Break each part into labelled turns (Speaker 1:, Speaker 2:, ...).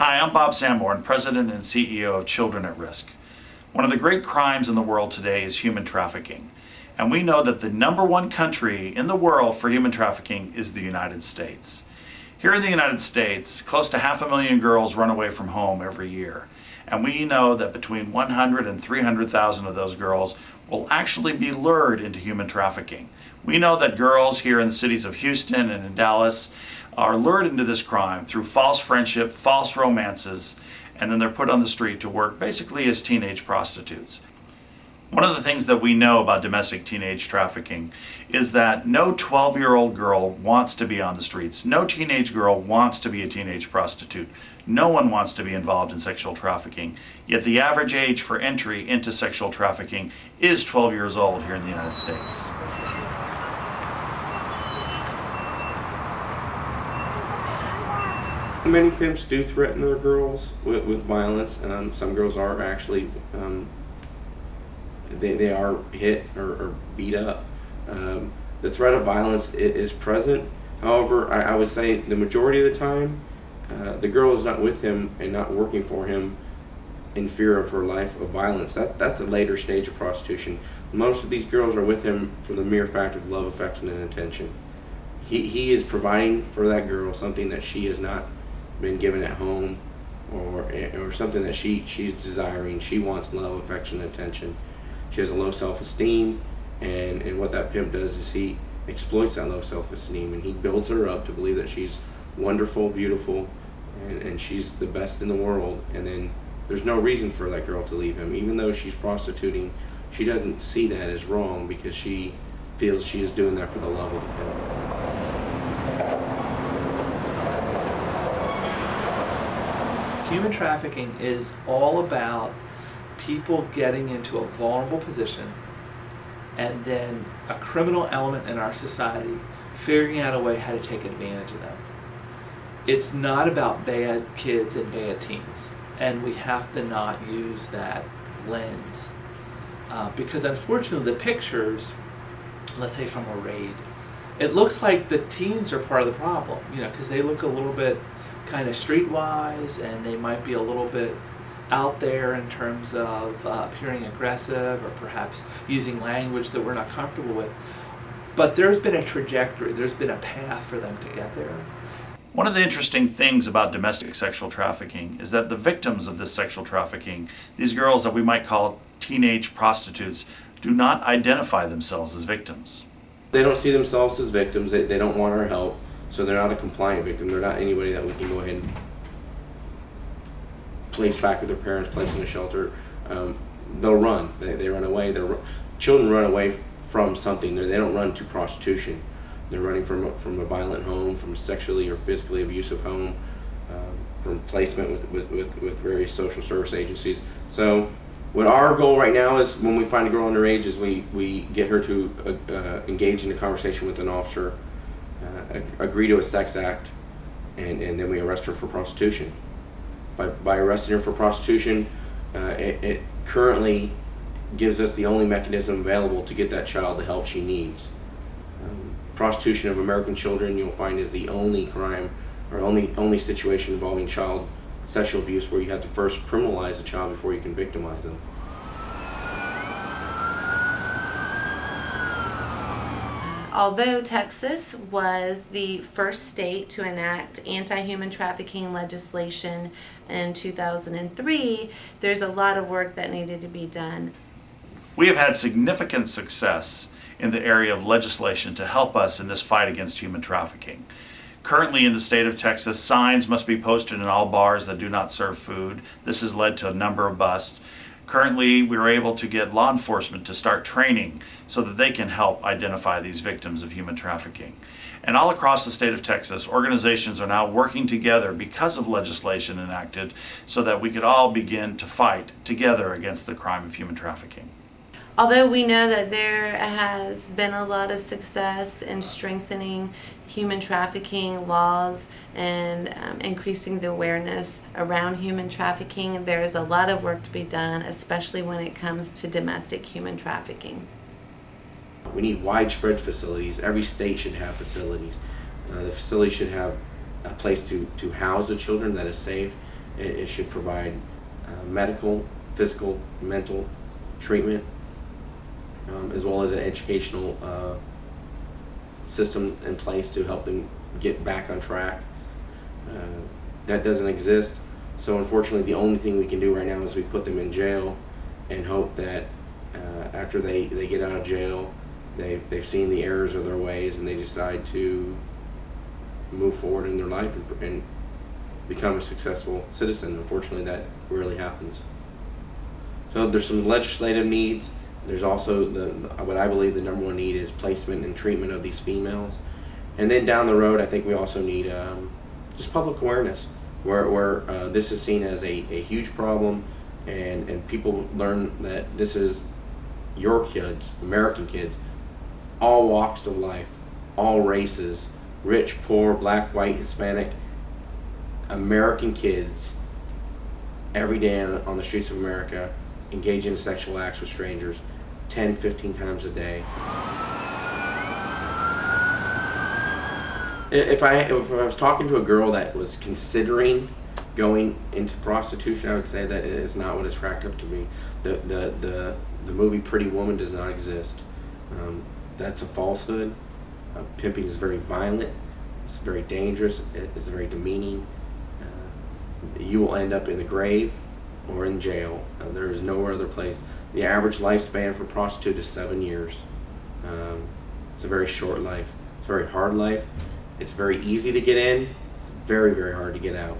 Speaker 1: Hi, I'm Bob Sanborn, President and CEO of Children at Risk. One of the great crimes in the world today is human trafficking. And we know that the #1 country in the world for human trafficking is the United States. Here in the United States, close to 500,000 girls run away from home every year. And we know that between 100 and 300,000 of those girls will actually be lured into human trafficking. We know that girls here in the cities of Houston and in Dallas are lured into this crime through false friendship, false romances, and then they're put on the street to work basically as teenage prostitutes. One of the things that we know about domestic teenage trafficking is that no 12-year-old girl wants to be on the streets. No teenage girl wants to be a teenage prostitute. No one wants to be involved in sexual trafficking. Yet the average age for entry into sexual trafficking is 12 years old here in the United States.
Speaker 2: Many pimps do threaten their girls with violence. Some girls are actually they are hit or beat up. The threat of violence is present. However, I would say the majority of the time, the girl is not with him and not working for him in fear of her life of violence. That's a later stage of prostitution. Most of these girls are with him for the mere fact of love, affection, and attention. He is providing for that girl something that she has not been given at home, or something that she's desiring. She wants love, affection, and attention. She has a low self-esteem, and what that pimp does is he exploits that low self-esteem, and he builds her up to believe that she's wonderful, beautiful, and she's the best in the world. And then there's no reason for that girl to leave him. Even though she's prostituting, she doesn't see that as wrong because she feels she is doing that for the love of the pimp.
Speaker 3: Human trafficking is all about people getting into a vulnerable position and then a criminal element in our society figuring out a way how to take advantage of them. It's not about bad kids and bad teens, and we have to not use that lens because unfortunately the pictures, let's say from a raid, it looks like the teens are part of the problem, because they look a little bit kind of streetwise, and they might be a little bit out there in terms of appearing aggressive or perhaps using language that we're not comfortable with. But there's been a trajectory, there's been a path for them to get there.
Speaker 1: One of the interesting things about domestic sexual trafficking is that the victims of this sexual trafficking, these girls that we might call teenage prostitutes, do not identify themselves as victims.
Speaker 2: They don't see themselves as victims. They don't want our help. So they're not a compliant victim. They're not anybody that we can go ahead and place back with their parents, place in a shelter. They'll run. They run away. Children run away from something. They don't run to prostitution. They're running from a violent home, from a sexually or physically abusive home, from placement with various social service agencies. So what our goal right now is, when we find a girl underage, is we get her to engage in a conversation with an officer, agree to a sex act, and then we arrest her for prostitution. By arresting her for prostitution, it currently gives us the only mechanism available to get that child the help she needs. Prostitution of American children, you'll find, is the only crime or only situation involving child sexual abuse where you have to first criminalize a child before you can victimize them.
Speaker 4: Although Texas was the first state to enact anti-human trafficking legislation in 2003, there's a lot of work that needed to be done.
Speaker 1: We have had significant success in the area of legislation to help us in this fight against human trafficking. Currently in the state of Texas, signs must be posted in all bars that do not serve food. This has led to a number of busts. Currently, we were able to get law enforcement to start training so that they can help identify these victims of human trafficking. And all across the state of Texas, organizations are now working together because of legislation enacted so that we could all begin to fight together against the crime of human trafficking.
Speaker 4: Although we know that there has been a lot of success in strengthening human trafficking laws and increasing the awareness around human trafficking, there is a lot of work to be done, especially when it comes to domestic human trafficking.
Speaker 2: We need widespread facilities. Every state should have facilities. The facility should have a place to house the children that is safe, It should provide medical, physical, mental treatment, as well as an educational system in place to help them get back on track. That doesn't exist. So unfortunately, the only thing we can do right now is we put them in jail and hope that after they get out of jail, they've seen the errors of their ways and they decide to move forward in their life and become a successful citizen. Unfortunately, that rarely happens. So there's some legislative needs. There's also what I believe the number one need is placement and treatment of these females. And then down the road, I think we also need just public awareness, where this is seen as a huge problem, and people learn that this is your kids, American kids, all walks of life, all races, rich, poor, black, white, Hispanic, American kids, every day on the streets of America, engage in sexual acts with strangers 10, 15 times a day. If I was talking to a girl that was considering going into prostitution, I would say that it is not what it's cracked up to be. The movie Pretty Woman does not exist. That's a falsehood. Pimping is very violent. It's very dangerous. It's very demeaning. You will end up in the grave or in jail. There is no other place. The average lifespan for a prostitute is 7 years. It's a very short life. It's a very hard life. It's very easy to get in. It's very, very hard to get out.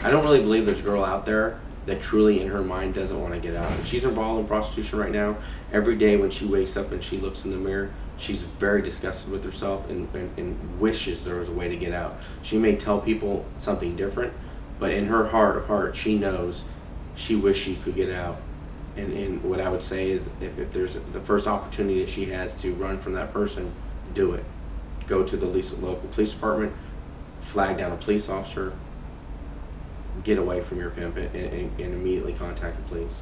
Speaker 2: I don't really believe there's a girl out there that truly in her mind doesn't want to get out. If she's involved in prostitution right now, every day when she wakes up and she looks in the mirror, she's very disgusted with herself and wishes there was a way to get out. She may tell people something different, but in her heart of hearts, she knows she wishes she could get out. And what I would say is if there's the first opportunity that she has to run from that person, do it. Go to the local police department, flag down a police officer, get away from your pimp, and immediately contact the police.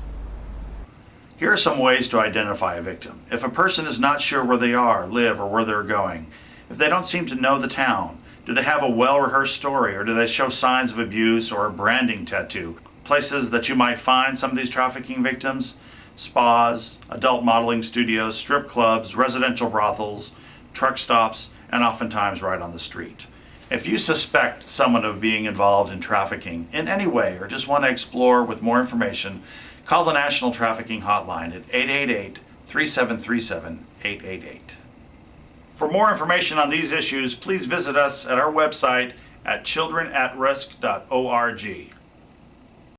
Speaker 1: Here are some ways to identify a victim. If a person is not sure where they are, live, or where they're going, if they don't seem to know the town, do they have a well-rehearsed story, or do they show signs of abuse or a branding tattoo? Places that you might find some of these trafficking victims: spas, adult modeling studios, strip clubs, residential brothels, truck stops, and oftentimes right on the street. If you suspect someone of being involved in trafficking in any way or just want to explore with more information, call the National Trafficking Hotline at 888-3737-888. For more information on these issues, please visit us at our website at childrenatrisk.org.